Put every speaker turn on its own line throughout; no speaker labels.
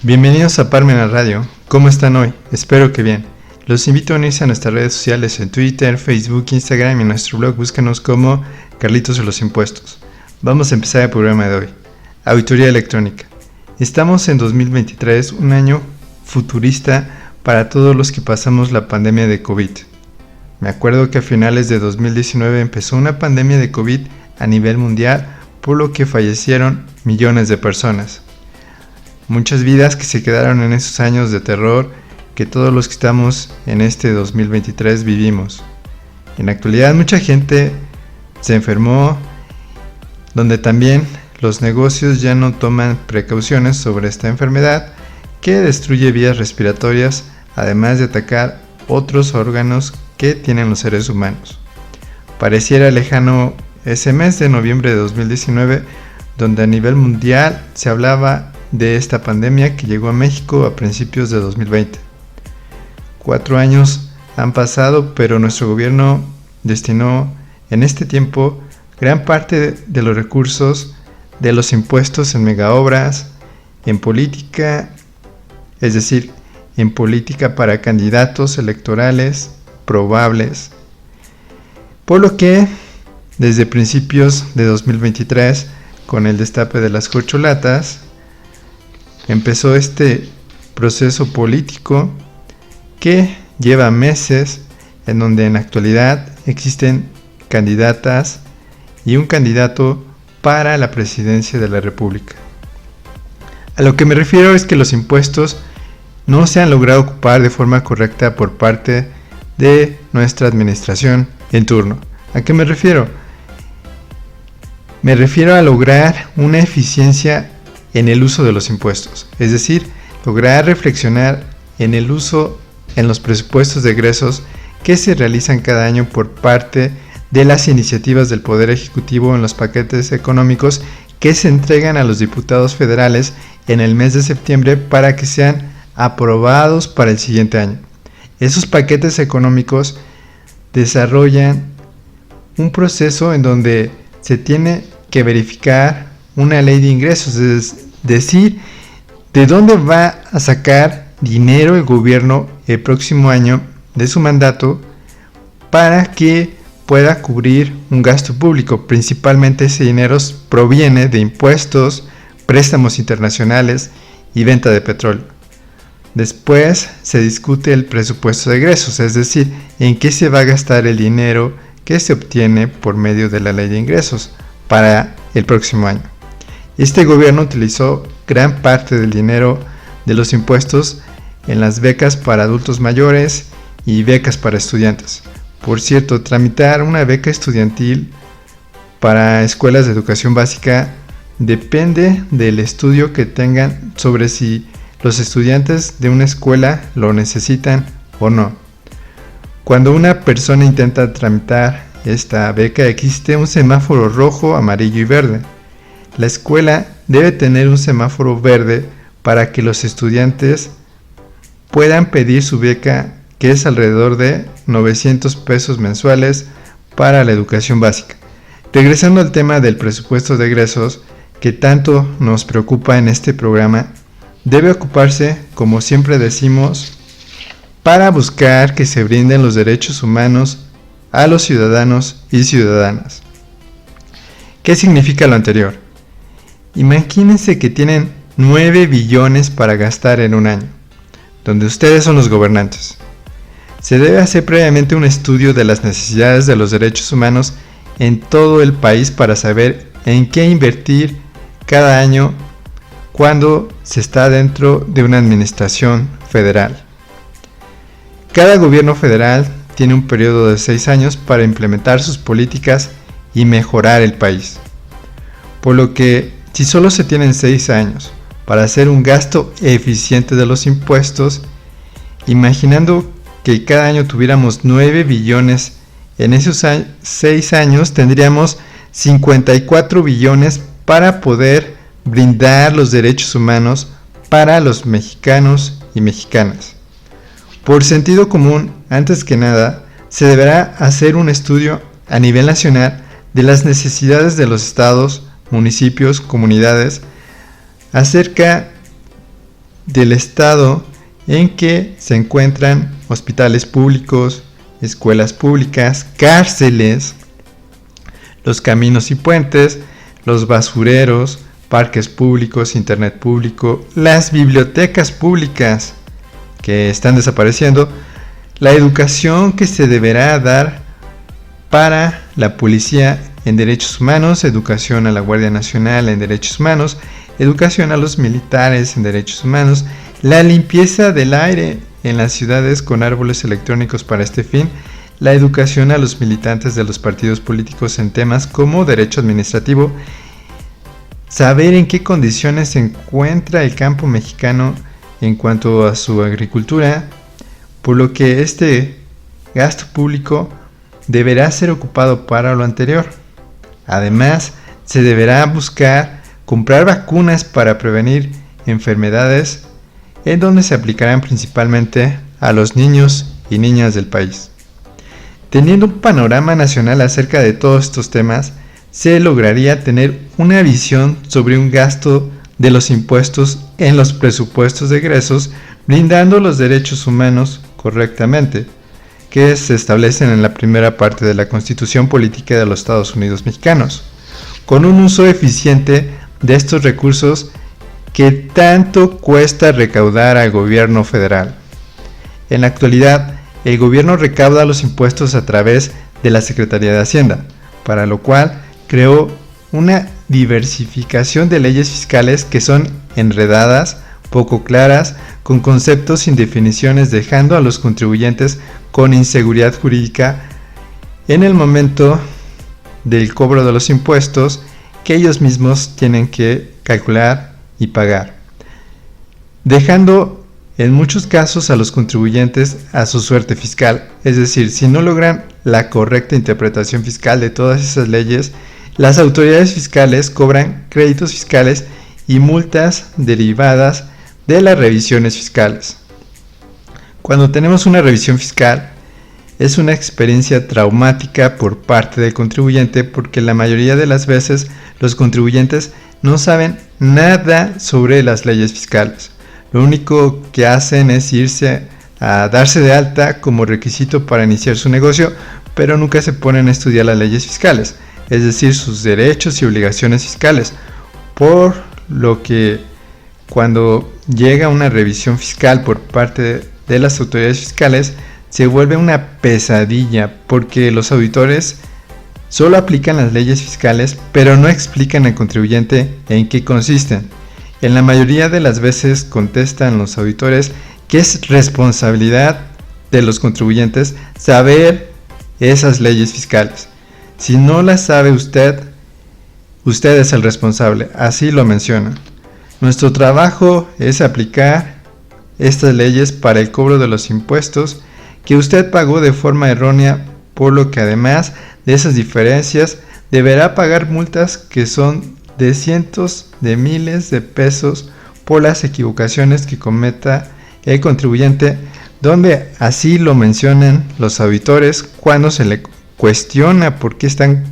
Bienvenidos a Parmenas Radio. ¿Cómo están hoy? Espero que bien. Los invito a unirse a nuestras redes sociales en Twitter, Facebook, Instagram y en nuestro blog. Búscanos como Carlitos de los Impuestos. Vamos a empezar el programa de hoy. Auditoría electrónica. Estamos en 2023, un año futurista para todos los que pasamos la pandemia de COVID. Me acuerdo que a finales de 2019 empezó una pandemia de COVID a nivel mundial, por lo que fallecieron millones de personas. Muchas vidas que se quedaron en esos años de terror que todos los que estamos en este 2023 vivimos. En la actualidad mucha gente se enfermó, donde también los negocios ya no toman precauciones sobre esta enfermedad que destruye vías respiratorias, además de atacar otros órganos que tienen los seres humanos. Pareciera lejano ese mes de noviembre de 2019, donde a nivel mundial se hablaba de esta pandemia que llegó a México a principios de 2020. 4 años han pasado, pero nuestro gobierno destinó en este tiempo gran parte de los recursos de los impuestos en megaobras, en política, es decir, en política para candidatos electorales probables, por lo que desde principios de 2023, con el destape de las corcholatas, empezó este proceso político que lleva meses, en donde en la actualidad existen candidatas y un candidato para la presidencia de la República. A lo que me refiero es que los impuestos no se han logrado ocupar de forma correcta por parte de nuestra administración en turno. ¿A qué me refiero? Me refiero a lograr una eficiencia en el uso de los impuestos, es decir, lograr reflexionar en el uso en los presupuestos de egresos que se realizan cada año por parte de las iniciativas del Poder Ejecutivo en los paquetes económicos que se entregan a los diputados federales en el mes de septiembre para que sean aprobados para el siguiente año. Esos paquetes económicos desarrollan un proceso en donde se tiene que verificar una ley de ingresos, es decir, de dónde va a sacar dinero el gobierno el próximo año de su mandato para que pueda cubrir un gasto público. Principalmente ese dinero proviene de impuestos, préstamos internacionales y venta de petróleo. Después se discute el presupuesto de egresos, es decir, en qué se va a gastar el dinero que se obtiene por medio de la ley de ingresos para el próximo año. Este gobierno utilizó gran parte del dinero de los impuestos en las becas para adultos mayores y becas para estudiantes. Por cierto, tramitar una beca estudiantil para escuelas de educación básica depende del estudio que tengan sobre si los estudiantes de una escuela lo necesitan o no. Cuando una persona intenta tramitar esta beca, existe un semáforo rojo, amarillo y verde. La escuela debe tener un semáforo verde para que los estudiantes puedan pedir su beca, que es alrededor de 900 pesos mensuales para la educación básica. Regresando al tema del presupuesto de egresos, que tanto nos preocupa en este programa, debe ocuparse, como siempre decimos, para buscar que se brinden los derechos humanos a los ciudadanos y ciudadanas. ¿Qué significa lo anterior? Imagínense que tienen 9 billones para gastar en un año, donde ustedes son los gobernantes. Se debe hacer previamente un estudio de las necesidades de los derechos humanos en todo el país para saber en qué invertir cada año cuando se está dentro de una administración federal. Cada gobierno federal tiene un periodo de 6 años para implementar sus políticas y mejorar el país. Por lo que, si solo se tienen 6 años para hacer un gasto eficiente de los impuestos, imaginando que cada año tuviéramos 9 billones, en esos 6 años tendríamos 54 billones para poder brindar los derechos humanos para los mexicanos y mexicanas. Por sentido común, antes que nada, se deberá hacer un estudio a nivel nacional de las necesidades de los estados, municipios, comunidades, acerca del estado en que se encuentran hospitales públicos, escuelas públicas, cárceles, los caminos y puentes, los basureros, parques públicos, internet público, las bibliotecas públicas que están desapareciendo, la educación que se deberá dar para la policía en derechos humanos, educación a la Guardia Nacional en derechos humanos, educación a los militares en derechos humanos, la limpieza del aire en las ciudades con árboles electrónicos para este fin, la educación a los militantes de los partidos políticos en temas como derecho administrativo, saber en qué condiciones se encuentra el campo mexicano en cuanto a su agricultura, por lo que este gasto público deberá ser ocupado para lo anterior. Además, se deberá buscar comprar vacunas para prevenir enfermedades en donde se aplicarán principalmente a los niños y niñas del país. Teniendo un panorama nacional acerca de todos estos temas, se lograría tener una visión sobre un gasto de los impuestos en los presupuestos de egresos, brindando los derechos humanos correctamente, que se establecen en la primera parte de la Constitución Política de los Estados Unidos Mexicanos, con un uso eficiente de estos recursos que tanto cuesta recaudar al gobierno federal. En la actualidad, el gobierno recauda los impuestos a través de la Secretaría de Hacienda, para lo cual creó una diversificación de leyes fiscales que son enredadas, poco claras, con conceptos sin definiciones, dejando a los contribuyentes con inseguridad jurídica en el momento del cobro de los impuestos que ellos mismos tienen que calcular y pagar, dejando en muchos casos a los contribuyentes a su suerte fiscal. Es decir, si no logran la correcta interpretación fiscal de todas esas leyes, las autoridades fiscales cobran créditos fiscales y multas derivadas de las revisiones fiscales. Cuando tenemos una revisión fiscal, es una experiencia traumática por parte del contribuyente, porque la mayoría de las veces los contribuyentes no saben nada sobre las leyes fiscales. Lo único que hacen es irse a darse de alta como requisito para iniciar su negocio, pero nunca se ponen a estudiar las leyes fiscales, es decir, sus derechos y obligaciones fiscales, por lo que cuando llega una revisión fiscal por parte de las autoridades fiscales, se vuelve una pesadilla, porque los auditores solo aplican las leyes fiscales, pero no explican al contribuyente en qué consisten. En la mayoría de las veces contestan los auditores que es responsabilidad de los contribuyentes saber esas leyes fiscales. Si no las sabe usted es el responsable, así lo mencionan. Nuestro trabajo es aplicar estas leyes para el cobro de los impuestos que usted pagó de forma errónea, por lo que además de esas diferencias deberá pagar multas que son de cientos de miles de pesos por las equivocaciones que cometa el contribuyente, donde así lo mencionan los auditores cuando se le cuestiona por qué están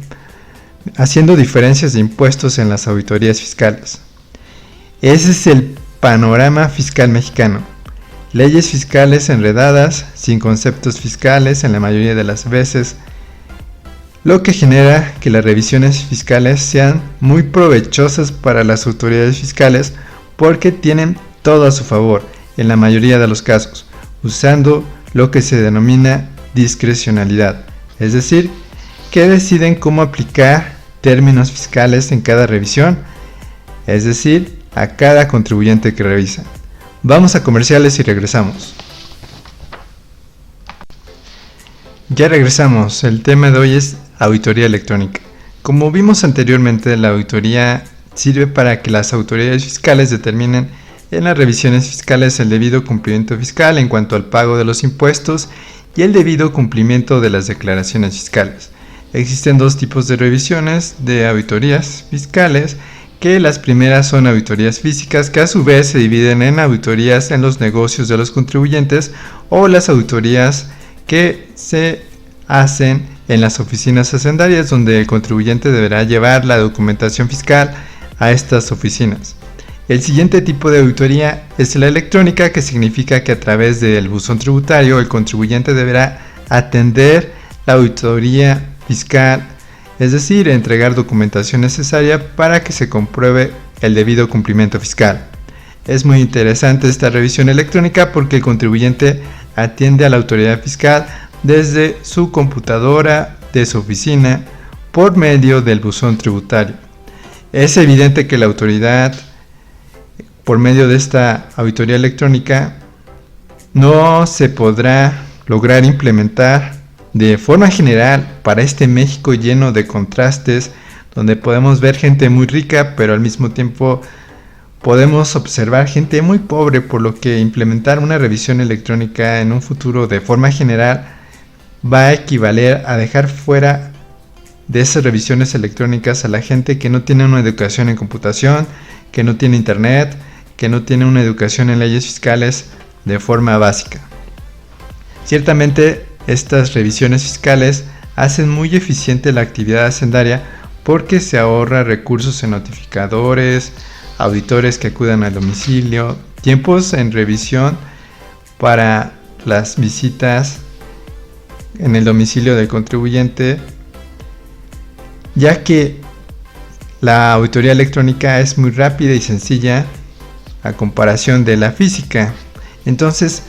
haciendo diferencias de impuestos en las auditorías fiscales. Ese es el panorama fiscal mexicano. Leyes fiscales enredadas, sin conceptos fiscales en la mayoría de las veces, lo que genera que las revisiones fiscales sean muy provechosas para las autoridades fiscales, porque tienen todo a su favor en la mayoría de los casos, usando lo que se denomina discrecionalidad, es decir, que deciden cómo aplicar términos fiscales en cada revisión, es decir, a cada contribuyente que revisa. Vamos a comerciales y regresamos. Ya regresamos. El tema de hoy es auditoría electrónica. Como vimos anteriormente, la auditoría sirve para que las autoridades fiscales determinen en las revisiones fiscales el debido cumplimiento fiscal en cuanto al pago de los impuestos y el debido cumplimiento de las declaraciones fiscales. Existen dos tipos de revisiones de auditorías fiscales, que las primeras son auditorías físicas, que a su vez se dividen en auditorías en los negocios de los contribuyentes, o las auditorías que se hacen en las oficinas hacendarias, donde el contribuyente deberá llevar la documentación fiscal a estas oficinas. El siguiente tipo de auditoría es la electrónica, que significa que a través del buzón tributario el contribuyente deberá atender la auditoría fiscal, es decir, entregar documentación necesaria para que se compruebe el debido cumplimiento fiscal. Es muy interesante esta revisión electrónica porque el contribuyente atiende a la autoridad fiscal desde su computadora de su oficina por medio del buzón tributario. Es evidente que la autoridad, por medio de esta auditoría electrónica, no se podrá lograr implementar de forma general para este México lleno de contrastes, donde podemos ver gente muy rica, pero al mismo tiempo podemos observar gente muy pobre, por lo que implementar una revisión electrónica en un futuro de forma general va a equivaler a dejar fuera de esas revisiones electrónicas a la gente que no tiene una educación en computación, que no tiene internet, que no tiene una educación en leyes fiscales de forma básica. Ciertamente, estas revisiones fiscales hacen muy eficiente la actividad hacendaria porque se ahorra recursos en notificadores, auditores que acudan al domicilio, tiempos en revisión para las visitas en el domicilio del contribuyente, ya que la auditoría electrónica es muy rápida y sencilla a comparación de la física. Entonces,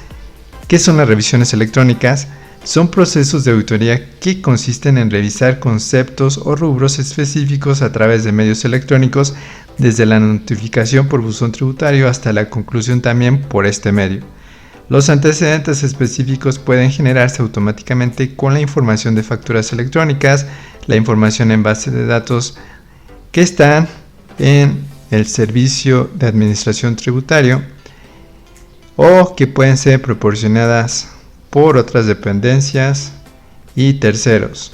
¿qué son las revisiones electrónicas? Son procesos de auditoría que consisten en revisar conceptos o rubros específicos a través de medios electrónicos, desde la notificación por buzón tributario hasta la conclusión también por este medio. Los antecedentes específicos pueden generarse automáticamente con la información de facturas electrónicas, la información en base de datos que están en el servicio de administración tributario o que pueden ser proporcionadas por otras dependencias y terceros.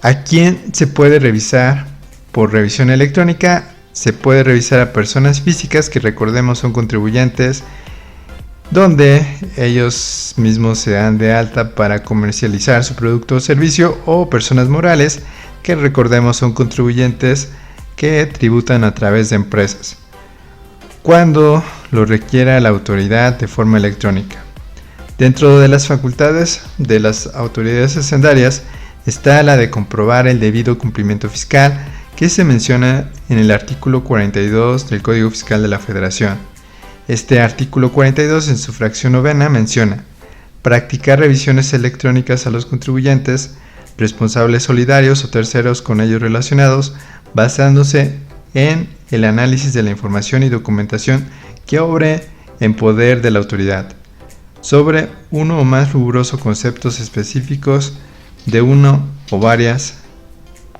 ¿A quién se puede revisar por revisión electrónica? Se puede revisar a personas físicas que, recordemos, son contribuyentes, donde ellos mismos se dan de alta para comercializar su producto o servicio, o personas morales que, recordemos, son contribuyentes que tributan a través de empresas, cuando lo requiera la autoridad de forma electrónica. Dentro de las facultades de las autoridades hacendarias está la de comprobar el debido cumplimiento fiscal, que se menciona en el artículo 42 del Código Fiscal de la Federación. Este artículo 42, en su fracción novena, menciona: practicar revisiones electrónicas a los contribuyentes, responsables solidarios o terceros con ellos relacionados, basándose en el análisis de la información y documentación que obre en poder de la autoridad, sobre uno o más rubros o conceptos específicos de uno o varias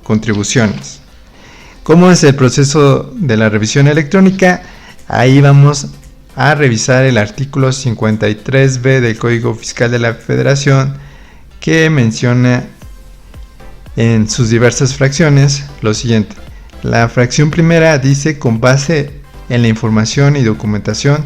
contribuciones. ¿Cómo es el proceso de la revisión electrónica? Ahí vamos a revisar el artículo 53b del Código Fiscal de la Federación, que menciona en sus diversas fracciones lo siguiente. La fracción primera dice: con base en la información y documentación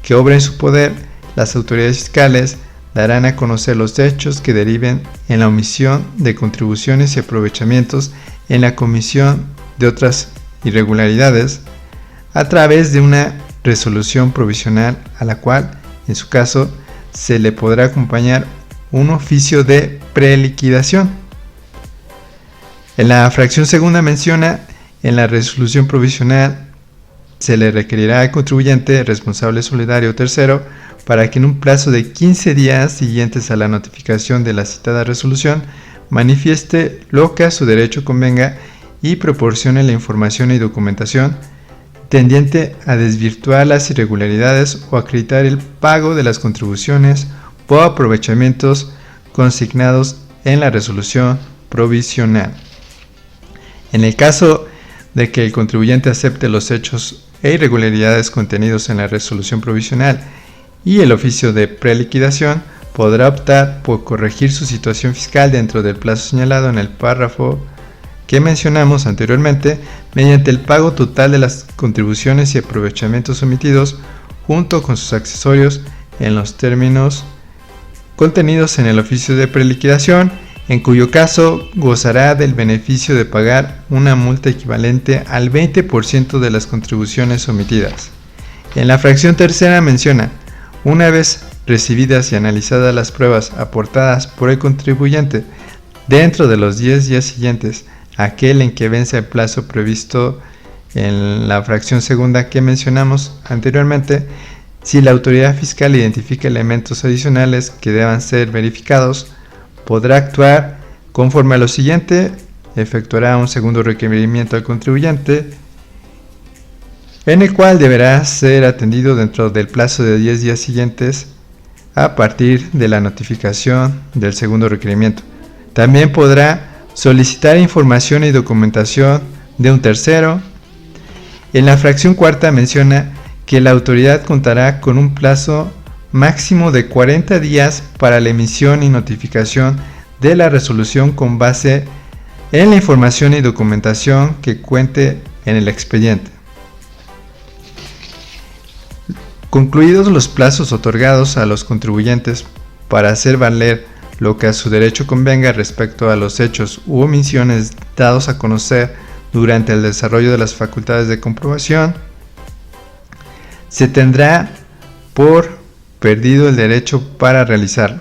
que obra en su poder, las autoridades fiscales darán a conocer los hechos que deriven en la omisión de contribuciones y aprovechamientos en la comisión de otras irregularidades a través de una resolución provisional, a la cual, en su caso, se le podrá acompañar un oficio de preliquidación. En la fracción segunda menciona: en la resolución provisional se le requerirá al contribuyente, responsable solidario o tercero, para que en un plazo de 15 días siguientes a la notificación de la citada resolución manifieste lo que a su derecho convenga y proporcione la información y documentación tendiente a desvirtuar las irregularidades o acreditar el pago de las contribuciones o aprovechamientos consignados en la resolución provisional. En el caso de que el contribuyente acepte los hechos e irregularidades contenidos en la resolución provisional y el oficio de preliquidación, podrá optar por corregir su situación fiscal dentro del plazo señalado en el párrafo que mencionamos anteriormente, mediante el pago total de las contribuciones y aprovechamientos omitidos, junto con sus accesorios, en los términos contenidos en el oficio de preliquidación, en cuyo caso gozará del beneficio de pagar una multa equivalente al 20% de las contribuciones omitidas. En la fracción tercera menciona, una vez recibidas y analizadas las pruebas aportadas por el contribuyente dentro de los 10 días siguientes a aquel en que vence el plazo previsto en la fracción segunda que mencionamos anteriormente, si la autoridad fiscal identifica elementos adicionales que deban ser verificados, podrá actuar conforme a lo siguiente: efectuará un segundo requerimiento al contribuyente, en el cual deberá ser atendido dentro del plazo de 10 días siguientes a partir de la notificación del segundo requerimiento. También podrá solicitar información y documentación de un tercero. En la fracción cuarta menciona que la autoridad contará con un plazo máximo de 40 días para la emisión y notificación de la resolución con base en la información y documentación que cuente en el expediente. Concluidos los plazos otorgados a los contribuyentes para hacer valer lo que a su derecho convenga respecto a los hechos u omisiones dados a conocer durante el desarrollo de las facultades de comprobación, se tendrá por perdido el derecho para realizarlo.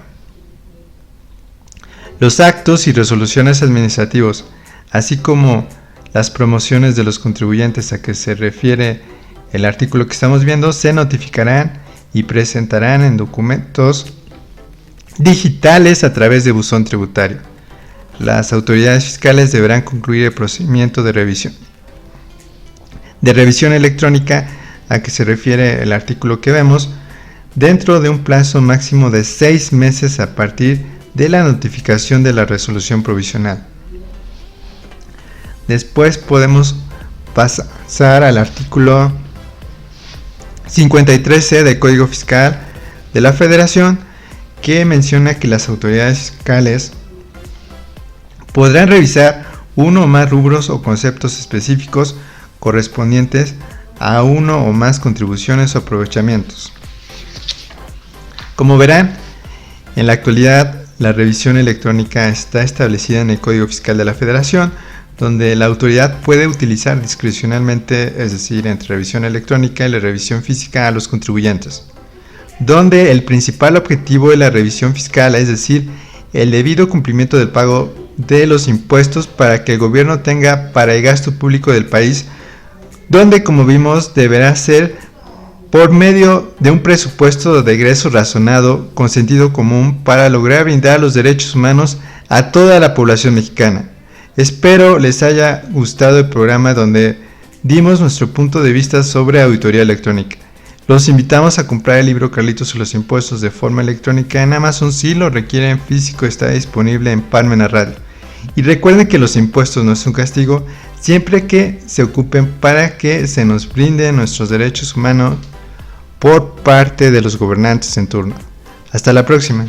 Los actos y resoluciones administrativos, así como las promociones de los contribuyentes a que se refiere el artículo que estamos viendo, se notificarán y presentarán en documentos digitales a través de buzón tributario. Las autoridades fiscales deberán concluir el procedimiento de revisión electrónica a que se refiere el artículo que vemos, dentro de un plazo máximo de 6 meses a partir de la notificación de la resolución provisional. Después podemos pasar al artículo 53C del Código Fiscal de la Federación, que menciona que las autoridades fiscales podrán revisar uno o más rubros o conceptos específicos correspondientes a uno o más contribuciones o aprovechamientos. Como verán, en la actualidad la revisión electrónica está establecida en el Código Fiscal de la Federación, donde la autoridad puede utilizar discrecionalmente, es decir, entre revisión electrónica y la revisión física a los contribuyentes, donde el principal objetivo de la revisión fiscal, es decir, el debido cumplimiento del pago de los impuestos para que el gobierno tenga para el gasto público del país, donde, como vimos, deberá ser por medio de un presupuesto de egreso razonado con sentido común para lograr brindar los derechos humanos a toda la población mexicana. Espero les haya gustado el programa donde dimos nuestro punto de vista sobre auditoría electrónica. Los invitamos a comprar el libro Carlitos y los impuestos de forma electrónica en Amazon. Si lo requieren físico, está disponible en Parmenas Radio. Y recuerden que los impuestos no es un castigo, siempre que se ocupen para que se nos brinden nuestros derechos humanos por parte de los gobernantes en turno. Hasta la próxima.